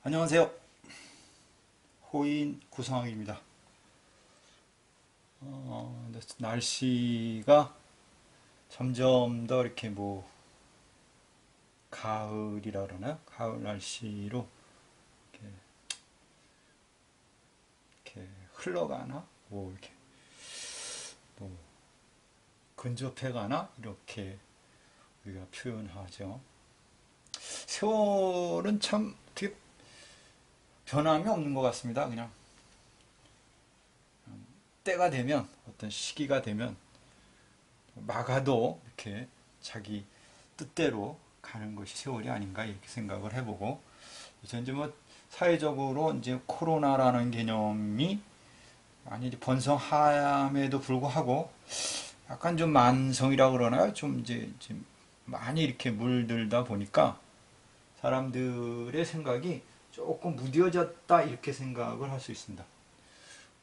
안녕하세요. 호인 구성학입니다. 날씨가 점점 더 이렇게 가을이라 그러나요? 가을 날씨로 이렇게, 이렇게 흘러가나? 이렇게 뭐 근접해가나? 이렇게 우리가 표현하죠. 세월은 참 어떻게 변함이 없는 것 같습니다. 그냥 때가 되면 어떤 시기가 되면 막아도 이렇게 자기 뜻대로 가는 것이 세월이 아닌가 이렇게 생각을 해보고 이제 사회적으로 이제 코로나라는 개념이 많이 이제 번성함에도 불구하고 약간 좀 만성이라 그러나요? 좀 이제 지금 많이 이렇게 물들다 보니까 사람들의 생각이 조금 무뎌졌다 이렇게 생각을 할 수 있습니다.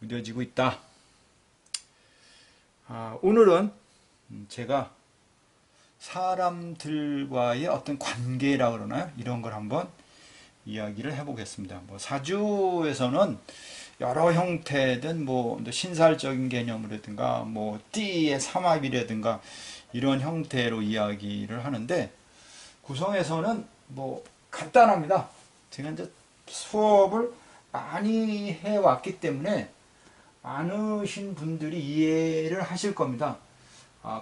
무뎌지고 있다. 오늘은 제가 사람들과의 어떤 관계라 그러나요? 이런 걸 한번 이야기를 해보겠습니다. 사주에서는 여러 형태든 신살적인 개념이라든가 띠의 삼합이라든가 이런 형태로 이야기를 하는데 구성에서는 간단합니다. 제가 이제 수업을 많이 해왔기 때문에 많으신 분들이 이해를 하실 겁니다.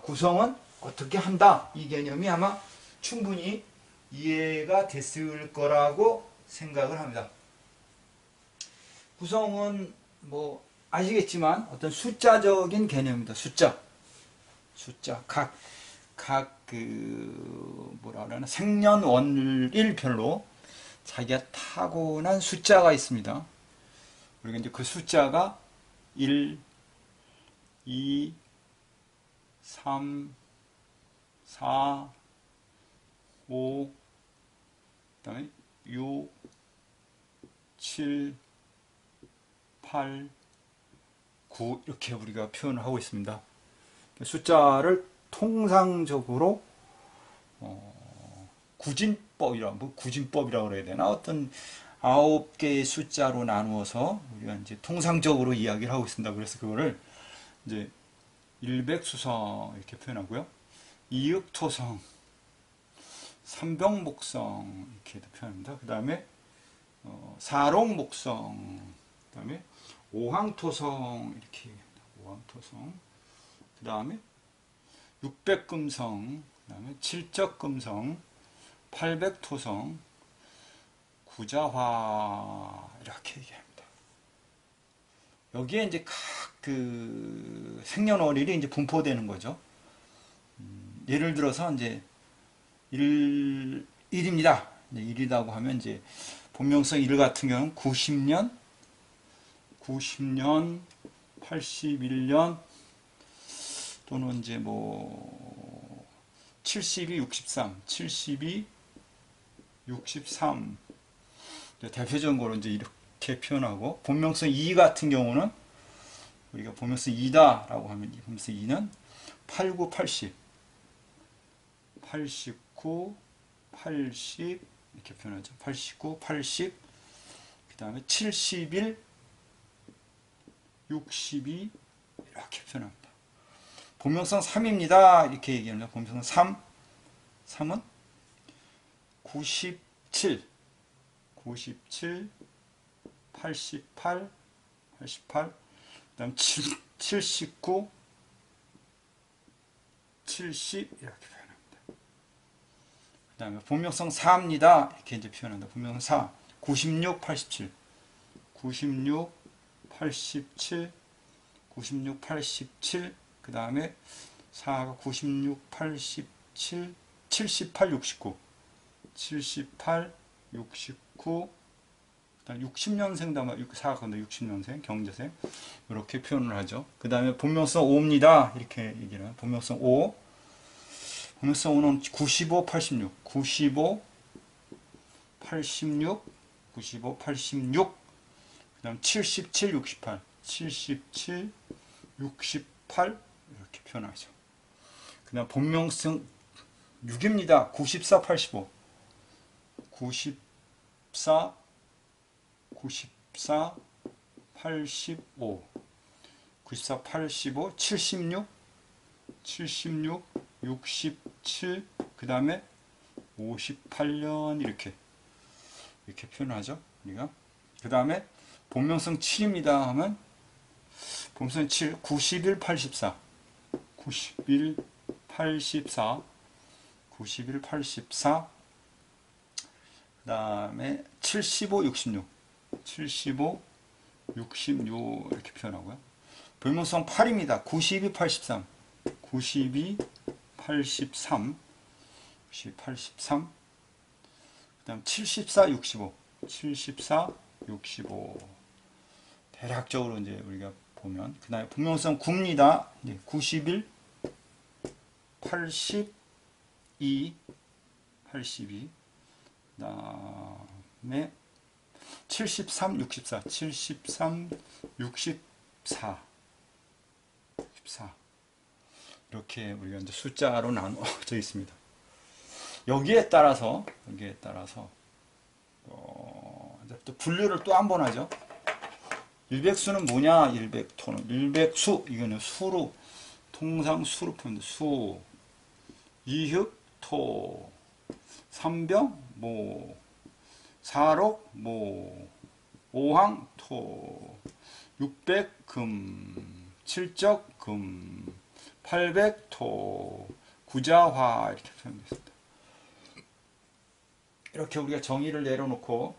구성은 어떻게 한다 이 개념이 아마 충분히 이해가 됐을 거라고 생각을 합니다. 구성은 아시겠지만 어떤 숫자적인 개념입니다. 숫자 뭐라 그러나 생년월일별로 자기가 타고난 숫자가 있습니다. 그리고 이제 그 숫자가 1, 2, 3, 4, 5, 그다음에 6, 7, 8, 9 이렇게 우리가 표현을 하고 있습니다. 숫자를 통상적으로 구진법이라고 그래야 되나? 어떤 9개의 숫자로 나누어서 우리가 이제 통상적으로 이야기를 하고 있습니다. 그래서 그거를 이제 일백수성 이렇게 표현하고요. 이읍토성, 삼병목성 이렇게 표현합니다. 그 다음에 사롱목성, 그 다음에 오항토성 이렇게 얘기합니다. 오항토성, 그 다음에 육백금성, 그 다음에 칠적금성, 팔백토성, 구자화 이렇게 얘기합니다. 여기에 이제 각 생년월일이 이제 분포되는 거죠. 예를 들어서 이제 일입니다. 일이라고 하면 이제 본명성 일 같은 경우는 90년, 81년 또는 이제 72, 63, 72, 63 대표적으로 이제 이렇게 표현하고 본명성 2 같은 경우는 우리가 본명성 2다라고 하면 본명성 2는 89, 80, 89, 80 이렇게 표현하죠. 89, 80, 그 다음에 71, 62 이렇게 표현합니다. 본명성 3입니다. 이렇게 얘기합니다. 본명성 3은 97, 88, 그 다음 79, 70 이렇게 표현합니다. 그 다음에 본명성 4입니다. 이렇게 이제 표현한다. 본명성 4, 96, 87, 96, 87, 96, 87, 그 다음에 4가 96, 87, 78, 69, 78, 69, 그다음 60년생, 4가 근데 60년생, 경제생 이렇게 표현을 하죠. 그 다음에 본명성 5입니다. 이렇게 얘기를 해요. 본명성 5, 본명성 5는 95, 86, 95, 86, 95, 86, 그 다음 77, 68, 77, 68 이렇게 표현하죠. 그 다음 본명성 6입니다. 94, 85, 94, 94, 85, 94, 85, 76, 76, 67, 그 다음에 58년 이렇게 표현하죠. 우리가 그 다음에 본명성 7입니다 하면 본명성 7, 91, 84, 91, 84, 91, 84, 그 다음에 75, 66, 75, 66 이렇게 표현하고요. 본명성 8입니다. 92, 83, 92, 83, 92, 83, 그 다음 74, 65, 74, 65. 대략적으로 이제 우리가 보면, 그 다음에 본명성 9입니다. 91, 82, 82, 그 다음에 73, 64, 73, 64, 64. 이렇게 우리가 이제 숫자로 나누어져 있습니다. 여기에 따라서 이제 또 분류를 또 한 번 하죠. 일백수는 뭐냐? 일백토는 일백수, 이거는 수로, 통상 수로 표현돼. 수, 이흑, 토, 삼병, 모, 사록, 모, 오항, 토, 육백, 금, 칠적, 금, 팔백, 토, 구자화 이렇게 표현됐습니다. 이렇게 우리가 정의를 내려놓고,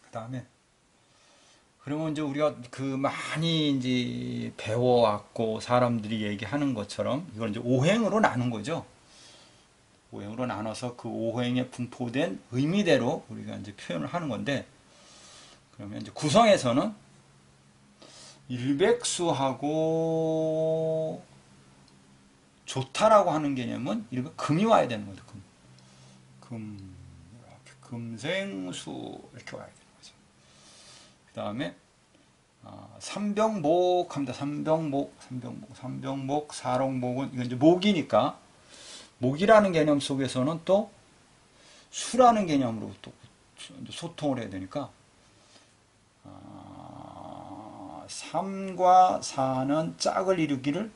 그 다음에 그러면 이제 우리가 그 많이 이제 배워왔고 사람들이 얘기하는 것처럼 이걸 이제 오행으로 나눈 거죠. 오행으로 나눠서 그 오행에 분포된 의미대로 우리가 이제 표현을 하는 건데, 그러면 이제 구성에서는 일백수하고 좋다라고 하는 개념은 일백 금이 와야 되는 거죠. 금, 이렇게 금생수 이렇게 와야 되는 거죠. 그 다음에 삼병목 합니다. 삼병목, 사롱목은 이건 이제 목이니까, 목이라는 개념 속에서는 또 수라는 개념으로 또 소통을 해야 되니까, 3과 4는 짝을 이루기를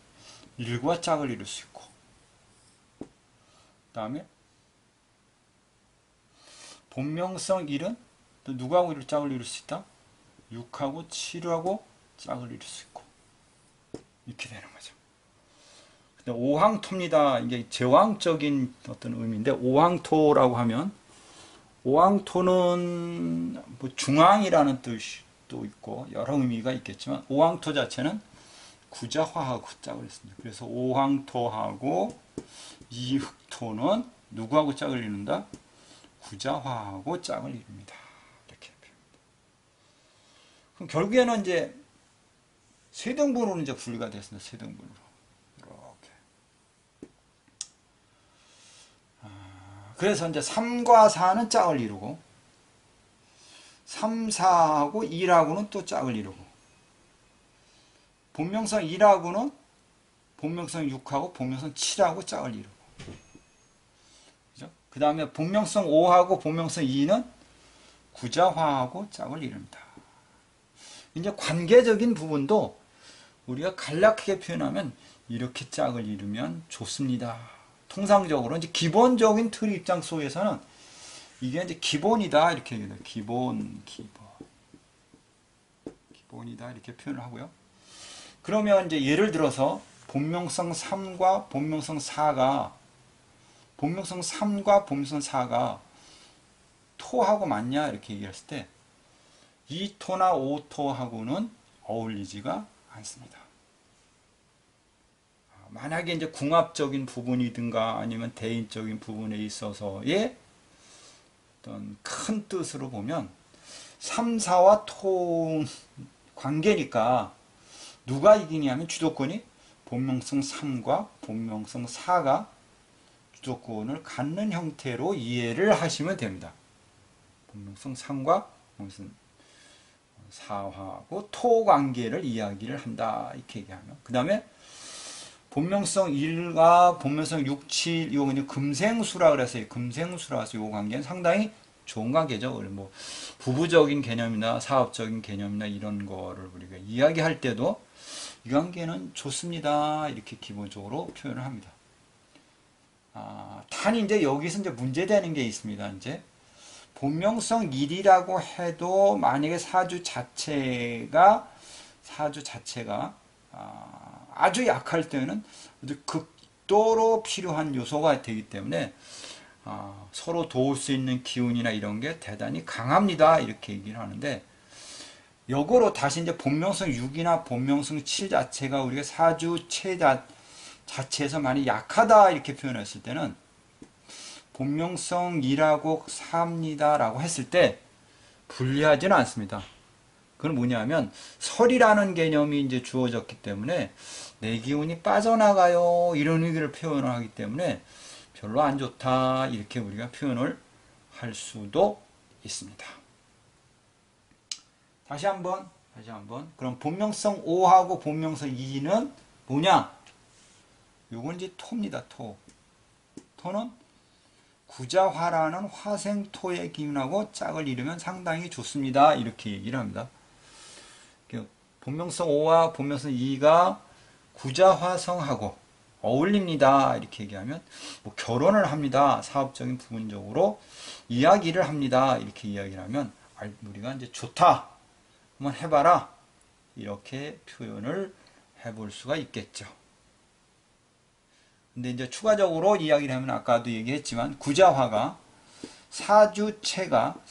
1과 짝을 이룰 수 있고, 그 다음에 본명성 1은 또 누구하고 짝을 이룰 수 있다? 6하고 7하고 짝을 이룰 수 있고, 이렇게 되는 거죠. 근데 오항토입니다. 이게 제왕적인 어떤 의미인데, 오항토라고 하면, 오항토는 뭐 중앙이라는 뜻도 있고 여러 의미가 있겠지만, 오항토 자체는 구자화하고 짝을 했습니다. 그래서 오항토하고 이흑토는 누구하고 짝을 이룬다? 구자화하고 짝을 이룹니다. 이렇게 표현합니다. 그럼 결국에는 이제 세 등분으로 이제 분류가 됐습니다. 세 등분으로. 이렇게. 그래서 이제 3과 4는 짝을 이루고, 3, 4하고 2하고는 또 짝을 이루고, 본명성 1하고는 본명성 6하고 본명성 7하고 짝을 이루고, 그 다음에 본명성 5하고 본명성 2는 구자화하고 짝을 이룹니다. 이제 관계적인 부분도 우리가 간략하게 표현하면 이렇게 짝을 이루면 좋습니다. 통상적으로 이제 기본적인 틀 입장 속에서는 이게 이제 기본이다 이렇게 얘기해요. 기본이다 이렇게 표현을 하고요. 그러면 이제 예를 들어서 본명성 3과 본명성 4가 토하고 맞냐 이렇게 얘기했을 때, 이 토나 오 토하고는 어울리지가 않습니다. 만약에 이제 궁합적인 부분이든가 아니면 대인적인 부분에 있어서의 어떤 큰 뜻으로 보면 3, 4와 토 관계니까 누가 이기냐면 주도권이 본명성 3과 본명성 4가 주도권을 갖는 형태로 이해를 하시면 됩니다. 본명성 3과 본명성 4하고 토 관계를 이야기를 한다 이렇게 얘기하면, 그 다음에 본명성 1과 본명성 6, 7 이거 그냥 금생수라 그래서 이 관계는 상당히 좋은 관계죠. 뭐 부부적인 개념이나 사업적인 개념이나 이런 거를 우리가 이야기할 때도 이 관계는 좋습니다. 이렇게 기본적으로 표현을 합니다. 단 이제 여기서 이제 문제되는 게 있습니다. 이제 본명성 일이라고 해도 만약에 사주 자체가 아주 약할 때는 아주 극도로 필요한 요소가 되기 때문에 서로 도울 수 있는 기운이나 이런 게 대단히 강합니다. 이렇게 얘기를 하는데, 역으로 다시 이제 본명성 6이나 본명성 7 자체가 우리가 사주체 자체에서 많이 약하다 이렇게 표현했을 때는 본명성 2라고 삽니다라고 했을 때 불리하지는 않습니다. 그건 뭐냐면 설이라는 개념이 이제 주어졌기 때문에 내 기운이 빠져나가요 이런 의미를 표현을 하기 때문에 별로 안 좋다 이렇게 우리가 표현을 할 수도 있습니다. 다시 한번 그럼 본명성 5하고 본명성 2는 뭐냐? 요건 이제 토입니다. 토는 구자화라는 화생토의 기운하고 짝을 이루면 상당히 좋습니다. 이렇게 얘기를 합니다. 본명성 5와 본명성 2가 구자화성하고 어울립니다. 이렇게 얘기하면 뭐 결혼을 합니다. 사업적인 부분적으로 이야기를 합니다. 이렇게 이야기를 하면 우리가 이제 좋다. 한번 해봐라. 이렇게 표현을 해볼 수가 있겠죠. 근데 이제 추가적으로 이야기를 하면 아까도 얘기했지만 구자화가 사주체가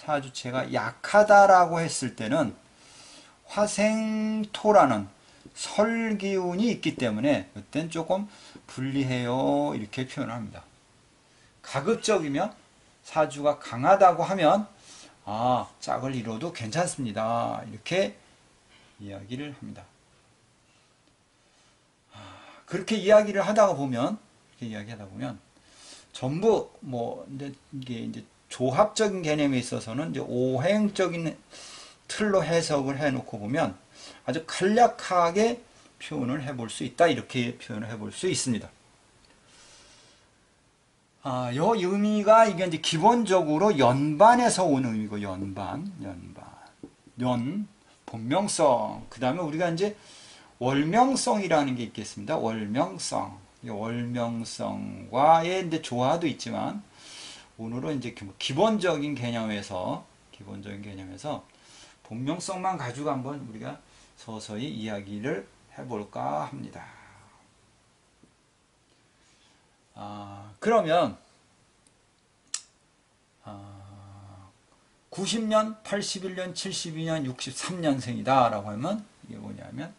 약하다라고 했을 때는 화생토라는 설기운이 있기 때문에 그땐 조금 불리해요 이렇게 표현을 합니다. 가급적이면 사주가 강하다고 하면 짝을 이뤄도 괜찮습니다 이렇게 이야기를 합니다. 그렇게 이야기를 하다가 보면 전부 이게 이제 조합적인 개념에 있어서는 이제 오행적인 틀로 해석을 해놓고 보면 아주 간략하게 표현을 해볼 수 있다 이렇게 표현을 해볼 수 있습니다. 요 의미가 이게 이제 기본적으로 연반에서 온 의미고 본명성 그 다음에 우리가 이제 월명성이라는 게 있겠습니다. 월명성과의 이제 조화도 있지만 오늘은 이제 기본적인 개념에서 본명성만 가지고 한번 우리가 서서히 이야기를 해볼까 합니다. 그러면 90년, 81년, 72년, 63년생이다 라고 하면 이게 뭐냐면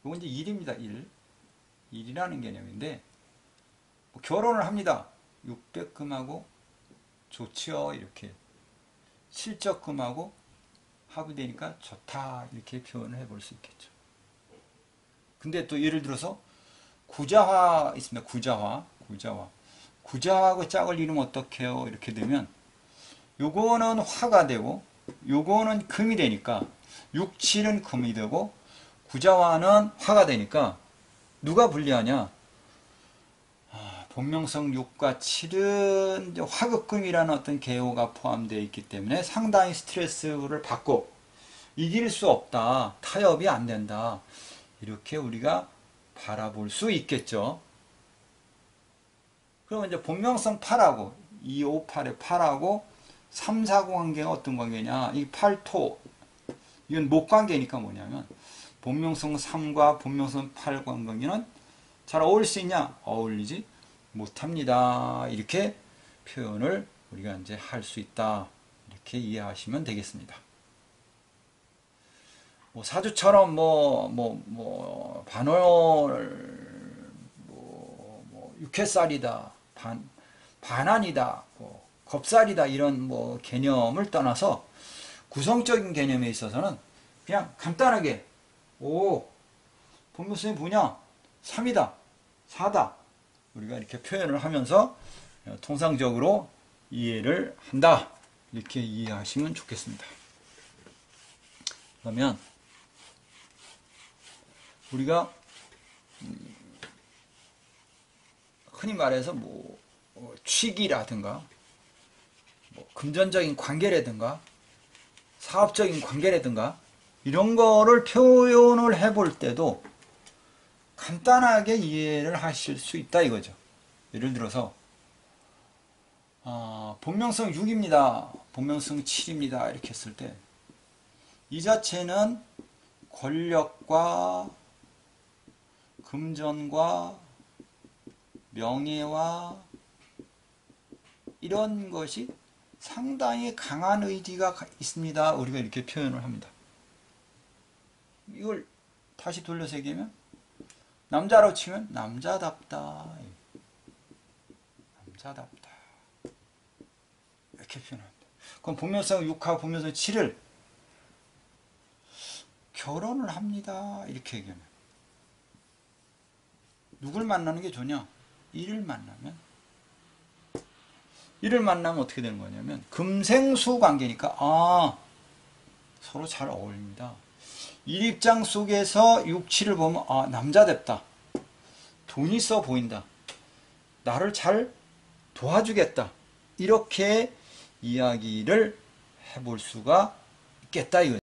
이건 이제 일입니다. 일이라는 개념인데 결혼을 합니다. 600금하고 좋지요 이렇게 실적금하고 합의되니까 좋다 이렇게 표현을 해볼 수 있겠죠. 근데 또 예를 들어서 구자화 있습니다. 구자화하고 짝을 이루면 어떡해요? 이렇게 되면 요거는 화가 되고 요거는 금이 되니까 6, 7은 금이 되고 구자화는 화가 되니까 누가 불리하냐? 본명성 6과 7은 화극금이라는 어떤 개요가 포함되어 있기 때문에 상당히 스트레스를 받고 이길 수 없다. 타협이 안 된다. 이렇게 우리가 바라볼 수 있겠죠. 그러면 이제 본명성 8하고 2, 5, 8의 8하고 3, 4 관계가 어떤 관계냐? 이 8토 이건 목관계니까 뭐냐면 본명성 3과 본명성 8 관계는 잘 어울릴 수 있냐? 어울리지 못합니다. 이렇게 표현을 우리가 이제 할 수 있다. 이렇게 이해하시면 되겠습니다. 사주처럼 반월 육회살이다, 반환이다, 겁살이다 이런 개념을 떠나서 구성적인 개념에 있어서는 그냥 간단하게 본명성이 뭐냐? 3이다, 4다. 우리가 이렇게 표현을 하면서 통상적으로 이해를 한다. 이렇게 이해하시면 좋겠습니다. 그러면 우리가 흔히 말해서 취기라든가 금전적인 관계라든가 사업적인 관계라든가 이런 거를 표현을 해볼 때도 간단하게 이해를 하실 수 있다 이거죠. 예를 들어서 본명성 6입니다. 본명성 7입니다. 이렇게 했을 때 이 자체는 권력과 금전과 명예와 이런 것이 상당히 강한 의지가 있습니다. 우리가 이렇게 표현을 합니다. 이걸 다시 돌려서 얘기하면 남자로 치면 남자답다. 남자답다. 이렇게 표현합니다. 그럼 본명성 6하고 본명성 7을 결혼을 합니다. 이렇게 얘기하면 누굴 만나는 게 좋냐? 이를 만나면 어떻게 되는 거냐면 금생수 관계니까 서로 잘 어울립니다. 일 입장 속에서 6, 7을 보면 남자답다. 돈 있어 보인다. 나를 잘 도와주겠다. 이렇게 이야기를 해볼 수가 있겠다 이거죠.